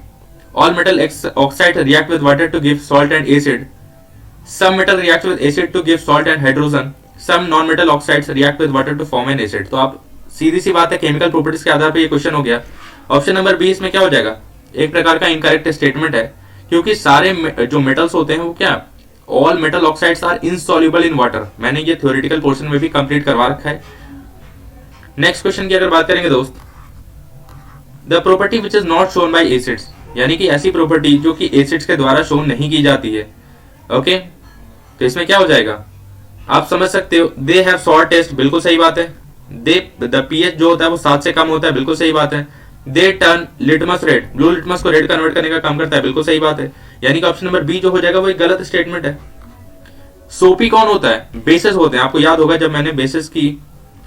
All metal oxide react with water to give salt and acid. Some metal react with acid to give salt and hydrogen. Some non metal oxides react with water to form an acid. तो आप सीधी सी बात है केमिकल प्रॉपर्टीज के आधार पर ये क्वेश्चन हो गया। ऑप्शन नंबर बी इसमें क्या हो जाएगा, एक प्रकार का इनकरेक्ट स्टेटमेंट है, क्योंकि सारे जो मेटल्स होते हैं वो क्या, all metal oxides are insoluble in water. मैंने ये थ्योरेटिकल पोर्शन में भी कंप्लीट करवा रखा है। नेक्स्ट क्वेश्चन की अगर बात करेंगे दोस्त, the property which is not shown by acids, यानी कि ऐसी प्रॉपर्टी जो कि एसिड्स के द्वारा शो नहीं की जाती है। ओके, तो इसमें क्या हो जाएगा, आप समझ सकते हो। दे हैव सॉल्ट टेस्ट, बिल्कुल सही बात है। दे द पीएच जो होता है वो 7 से कम होता है, बिल्कुल सही बात है। They turn litmus red, blue litmus को रेड कन्वर्ट करने का काम करता है, बिल्कुल सही बात है। यानी कि ऑप्शन नंबर बी जो हो जाएगा वो एक गलत स्टेटमेंट है। सोपी कौन होता है, बेसिस होते हैं। आपको याद होगा जब मैंने बेसिस की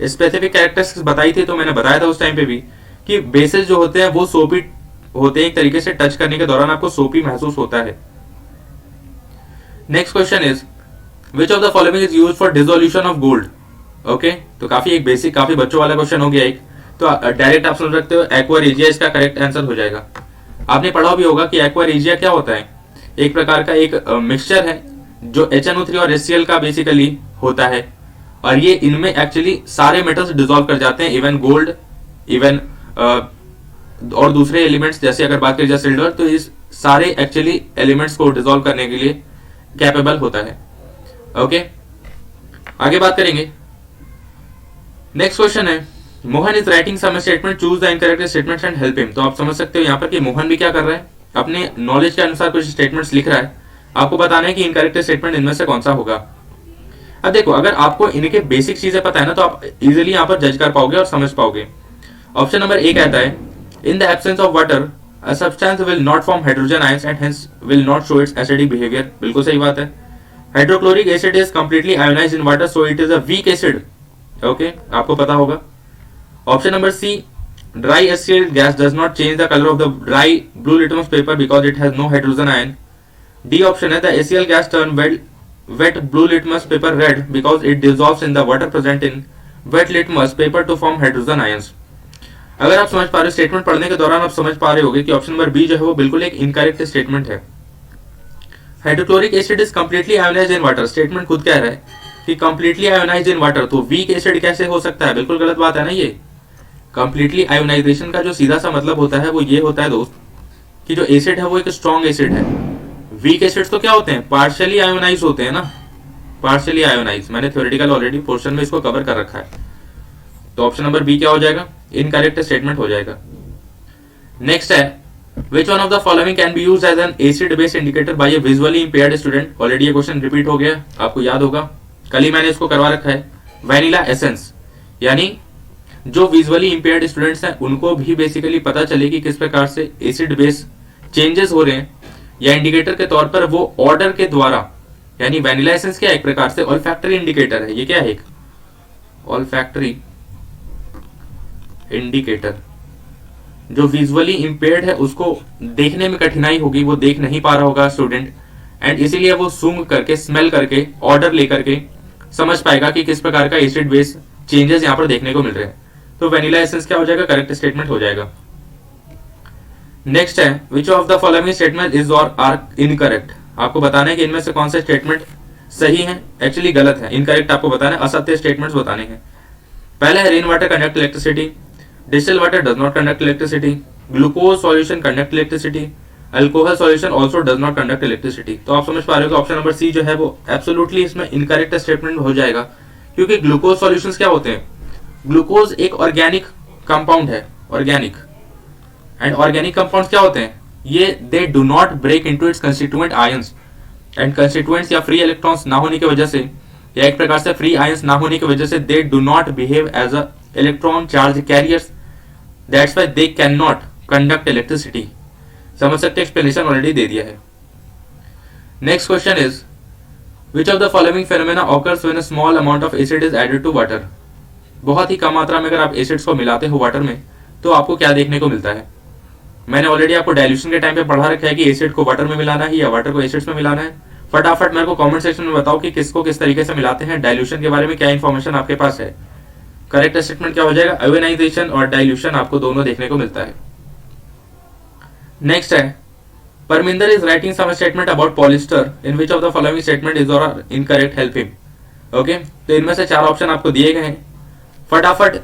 स्पेसिफिक कैरेक्टरिस्टिक्स बताई थी तो मैंने बताया था उस टाइम पे भी कि बेसिस जो होते हैं वो सोपी होते हैं, एक तरीके से टच करने के दौरान आपको सोपी महसूस होता है। Next question is which of the following is used for dissolution of gold. Okay, तो काफी एक बेसिक काफी बच्चों वाला क्वेश्चन हो गया एक। तो डायरेक्ट आप समझ सकते हो एक्वा रेजिया इसका करेक्ट आंसर हो जाएगा। आपने पढ़ा भी होगा कि एक्वा रेजिया क्या होता है, एक प्रकार का एक मिक्सचर है जो HNO3 और HCl का बेसिकली होता है, और ये इनमें एक्चुअली सारे मेटल्स डिसॉल्व कर जाते हैं, इवन गोल्ड, इवन और दूसरे एलिमेंट्स जैसे अगर बात करें जैसे सिल्वर, तो इस सारे एक्चुअली एलिमेंट्स को डिसॉल्व करने के लिए कैपेबल होता है। ओके, आगे बात करेंगे नेक्स्ट क्वेश्चन है, Mohan is writing some statement, choose the incorrect statement and help him. तो आप समझ सकते हो यहाँ पर कि मोहन भी क्या कर रहा है, अपने नॉलेज के अनुसार कुछ स्टेटमेंट्स लिख रहा है, आपको बताना है कि इनकरेक्ट स्टेटमेंट इनमें से कौन सा होगा। अब देखो, अगर आपको इनके बेसिक चीजें पता है ना, तो आप इजीली यहाँ पर जज कर पाओगे और समझ पाओगे। ऑप्शन नंबर ए कहता है, in the absence of water a substance will not form hydrogen ions and hence will not show its acidic behaviour. बिल्कुल सही बात है। Hydrochloric acid is completely ionised in water so it is a weak acid. Okay, आपको पता होगा। Option number C, dry HCl gas does not change the color of the dry blue litmus paper because it has no hydrogen ion. D option है, the HCl gas turn wet blue litmus paper red because it dissolves in the water present in wet litmus paper to form hydrogen ions. अगर आप समझ पा रहे हो, स्टेटमेंट पढ़ने के दौरान आप समझ पा रहे होगे कि ऑप्शन नंबर बी जो है वो बिल्कुल एक इनकरेक्ट स्टेटमेंट है। Hydrochloric acid is completely ionised in water, statement खुद कह रहा है कि कंप्लीटली आयोनाइज्ड इन वाटर, तो वीक एसिड कैसे हो सकता है? बिल्कुल गलत बात है ना ये। कंप्लीटली आयोनाइजेशन का जो सीधा सा मतलब होता है वो ये होता है दोस्त कि जो एसिड है वो एक स्ट्रॉन्ग एसिड है। वीक एसिड्स तो क्या होते हैं? पार्शियली आयोनाइज होते हैं ना, पार्शियली आयोनाइज। मैंने थ्योरेटिकल ऑलरेडी पोर्शन में इसको कवर कर रखा है। तो ऑप्शन नंबर बी क्या हो जाएगा? इनकरेक्ट स्टेटमेंट हो जाएगा। नेक्स्ट है, which one of the following can be used as an acid base indicator by a visually impaired student. Already ये क्वेश्चन रिपीट हो गया, आपको याद होगा, कल ही मैंने इसको करवा रखा है। वैनिला एसेंस, यानी जो विजुअली इंपेयर्ड स्टूडेंट्स हैं उनको भी बेसिकली पता चले कि किस प्रकार से एसिड बेस चेंजेस हो रहे हैं, या इंडिकेटर के तौर पर वो ऑर्डर के द्वारा, यानी वैनिला एसेंस क्या एक प्रकार से ऑल्फैक्टरी इंडिकेटर है। ये क्या है? एक ऑल्फैक्टरी इंडिकेटर। जो विजुअली इंपेयर्ड है उसको देखने में कठिनाई होगी, वो देख नहीं पा रहा होगा स्टूडेंट, एंड इसीलिए वो सूंघ करके, स्मेल करके, ऑर्डर लेकर के समझ पाएगा कि किस प्रकार का एसिड बेस चेंजेस यहाँ पर देखने को मिल रहे हैं। तो वैनिला एसेंस क्या हो जाएगा? करेक्ट स्टेटमेंट हो जाएगा। नेक्स्ट है, विच of the following statement is और आर इनकरेक्ट। आपको बताना है कि इनमें से कौन से स्टेटमेंट सही है, एक्चुअली गलत है। इनकरेक्ट आपको बताना है, असत्य स्टेटमेंट्स बताने हैं। पहला है, rain water conduct electricity, distil water does not conduct electricity, glucose solution conduct electricity, alcohol solution also does not conduct electricity. तो आप समझ पा रहे हो कि ऑप्शन नंबर सी जो है वो एब्सोल्युटली इसमें इनकरेक्ट स्टेटमेंट हो जाएगा, क्योंकि ग्लूकोज सॉल्यूशंस क्या होते हैं? ग्लूकोज एक ऑर्गेनिक कंपाउंड है, ऑर्गेनिक, एंड ऑर्गेनिक कंपाउंड्स क्या होते हैं? ये they do not break into its constituent ions, and constituents या फ्री इलेक्ट्रॉन्स ना होने की वजह से, या एक प्रकार से फ्री आयंस ना होने की वजह से, they do not behave as a electron charge carriers, that's why they can not conduct electricity. समझ सकते, एक्सप्लेनेशन ऑलरेडी दे दिया है। Next question is, which of the following phenomena occurs when a small amount of acid is added to water. बहुत ही कम मात्रा में अगर आप एसिड्स को मिलाते हो वाटर में तो आपको क्या देखने को मिलता है? मैंने ऑलरेडी आपको डाइल्यूशन के टाइम पे पढ़ा रखा है कि एसिड को वाटर में मिलाना है या वाटर को एसिड्स में मिलाना है। फटाफट मेरे को कमेंट सेक्शन में बताओ कि किसको किस तरीके से मिलाते हैं, डाइल्यूशन के बारे में क्या इंफॉर्मेशन आपके पास है। करेक्ट स्टेटमेंट क्या हो जाएगा? आयोनाइजेशन और डाइल्यूशन आपको दोनों देखने को मिलता है। नेक्स्ट है, Parminder is writing some statement about polyester, in which of the following statement is और इनकरेक्ट, हेल्प हिम। ओके, तो इनमें से चार ऑप्शन आपको दिए गए हैं, फटाफट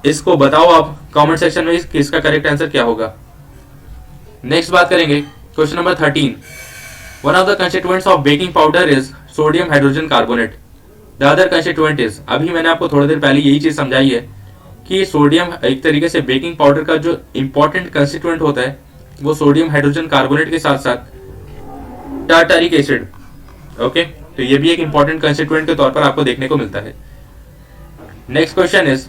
इसको बताओ आप कमेंट सेक्शन में कि इसका करेक्ट आंसर क्या होगा। नेक्स्ट बात करेंगे question number 13, one of the constituents of baking powder is sodium hydrogen carbonate, the other constituent is. अभी मैंने आपको थोड़ी देर पहले यही चीज समझाई है कि सोडियम एक तरीके से बेकिंग पाउडर का जो इंपॉर्टेंट कंस्टिट्यूएंट होता है वो सोडियम हाइड्रोजन कार्बोनेट के साथ साथ टार्टारिक एसिड। ओके, तो ये भी एक इंपॉर्टेंट कंस्टिट्यूएंट के तौर पर आपको देखने को मिलता है। Next question is,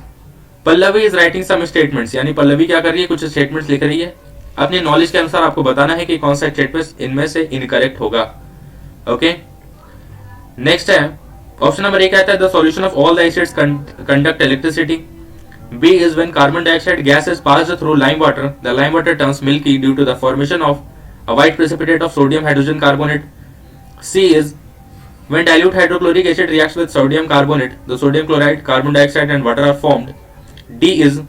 Pallavi is writing some statements, यानी पल्लवी क्या कर रही है? कुछ स्टेटमेंट्स लिख रही है। अपने नॉलेज के अनुसार आपको बताना है कि कौन सा स्टेटमेंट इनमें से इनकरेक्ट होगा। ओके, नेक्स्ट है, ऑप्शन नंबर ए कहता है the solution of all the acids conduct electricity. B is when carbon dioxide gas is passed through lime water, the lime water turns milky due to the formation of a white precipitate of sodium hydrogen carbonate. C is when dilute hydrochloric acid reacts with sodium carbonate, the sodium chloride, carbon dioxide and water are formed. D is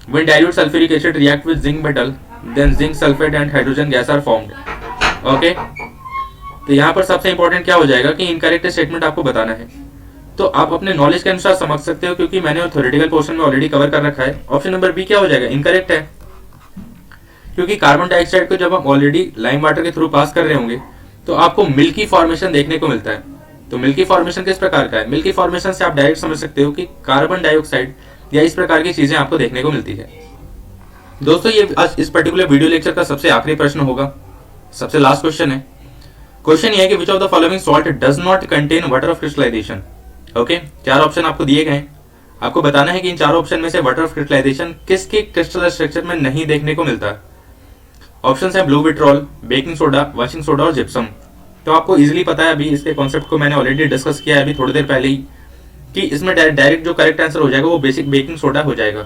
when dilute sulfuric acid react with zinc metal, then zinc sulfate and hydrogen gas are formed. Okay, तो यहाँ पर सबसे इंपॉर्टेंट क्या हो जाएगा कि इनकरेक्ट स्टेटमेंट आपको बताना है। तो आप अपने नॉलेज के अनुसार समझ सकते हो, क्योंकि मैंने थ्योरेटिकल पोर्शन में ऑलरेडी कवर कर रखा है। ऑप्शन नंबर बी क्या हो जाएगा? इनकरेक्ट है, क्योंकि कार्बन डाइऑक्साइड को जब हम ऑलरेडी लाइम वाटर के थ्रू पास कर रहे होंगे तो आपको मिल्की फॉर्मेशन देखने को मिलता है। तो मिल्की फॉर्मेशन किस प्रकार का है? मिल्की फॉर्मेशन से आप डायरेक्ट समझ सकते हो कि कार्बन डाइऑक्साइड या इस प्रकार की चीजें आपको देखने को मिलती है। दोस्तों ये आज इस पर्टिकुलर वीडियो लेक्चर का सबसे आखिरी प्रश्न होगा, सबसे लास्ट क्वेश्चन है। क्वेश्चन ये है कि which of the following salt does not contain water of crystallisation. Okay, 4 option आपको दिए गए हैं, आपको बताना है कि इन 4 ऑप्शन में से वाटर ऑफ क्रिस्टलाइजेशन किसके क्रिस्टल स्ट्रक्चर में नहीं देखने को मिलता है। ऑप्शन है blue vitriol, baking soda, washing soda और जिप्सम। तो आपको इजीली पता है, अभी इसके कॉन्सेप्ट को मैंने ऑलरेडी डिस्कस किया है अभी थोड़ी देर पहले ही, कि इसमें डायरेक्ट जो करेक्ट आंसर हो जाएगा वो बेसिक बेकिंग सोडा हो जाएगा।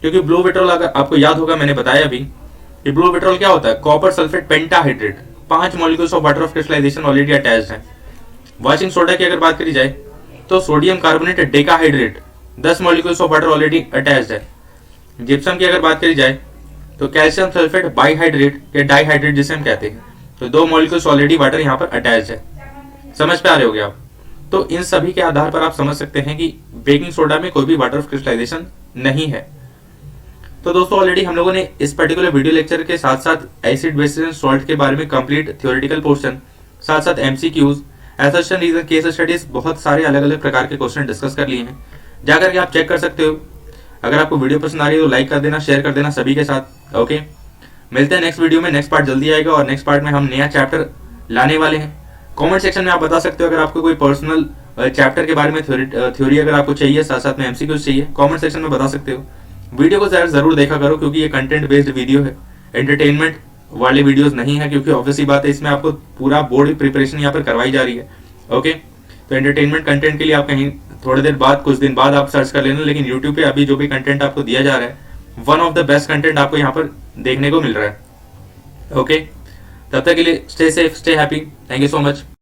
क्योंकि ब्लू विट्रॉल, अगर आपको याद होगा मैंने बताया अभी कि ब्लू विट्रॉल क्या होता है, copper sulphate pentahydrate, 5 molecules of water of crystallisation already attached है। वॉशिंग सोडा की अगर बात करी जाए तो sodium carbonate decahydrate, 10 molecules of water already attached है। जिप्सम की अगर बात करी जाए तो कैल्शियम सल्फेट बाइहाइड्रेट या डाइहाइड्रेट जिसे हम कहते हैं, तो 2 मॉलिक्यूल्स ऑलरेडी वाटर यहाँ पर अटैच्ड है। समझ पे आ रहे होगे आप? तो इन सभी के आधार पर आप समझ सकते हैं कि बेकिंग सोडा में कोई भी वाटर ऑफ क्रिस्टलाइजेशन नहीं है। तो दोस्तों ऑलरेडी हम लोगों ने इस पर्टिकुलर वीडियो लेक्चर के साथ साथ एसिड बेसिस एंड सॉल्ट के बारे में कंप्लीट थ्योरेटिकल पोर्शन, साथ साथ MCQs, assertion reason, case studies, बहुत सारे अलग अलग प्रकार के क्वेश्चन डिस्कस कर लिए हैं। जाकर के आप चेक कर सकते हो। अगर आपको वीडियो पसंद आ रही है तो लाइक कर देना, शेयर कर देना सभी के साथ। ओके, मिलते हैं नेक्स्ट वीडियो में। नेक्स्ट पार्ट जल्दी आएगा और नेक्स्ट पार्ट में हम नया चैप्टर लाने वाले हैं। कमेंट सेक्शन में आप बता सकते हो अगर आपको कोई पर्सनल चैप्टर के बारे में थ्योरी अगर आपको चाहिए, साथ साथ में एमसीक्यूज चाहिए, कमेंट सेक्शन में बता सकते हो। वीडियो को जरूर देखा करो क्योंकि ये कंटेंट बेस्ड वीडियो है, एंटरटेनमेंट वाले वीडियोस नहीं है, क्योंकि ऑब्वियसली बात है इसमें आपको पूरा बोर्ड प्रिपरेशन यहाँ पर करवाई जा रही है। ओके, तो एंटरटेनमेंट कंटेंट के लिए आप कहीं थोड़ी देर बाद, कुछ दिन बाद आप सर्च कर लेना, लेकिन यूट्यूब पे अभी जो भी कंटेंट आपको दिया जा रहा है, one of the best content आपको यहाँ पर देखने को मिल रहा है। ओके, तब तक के लिए stay safe, stay happy, thank you so much.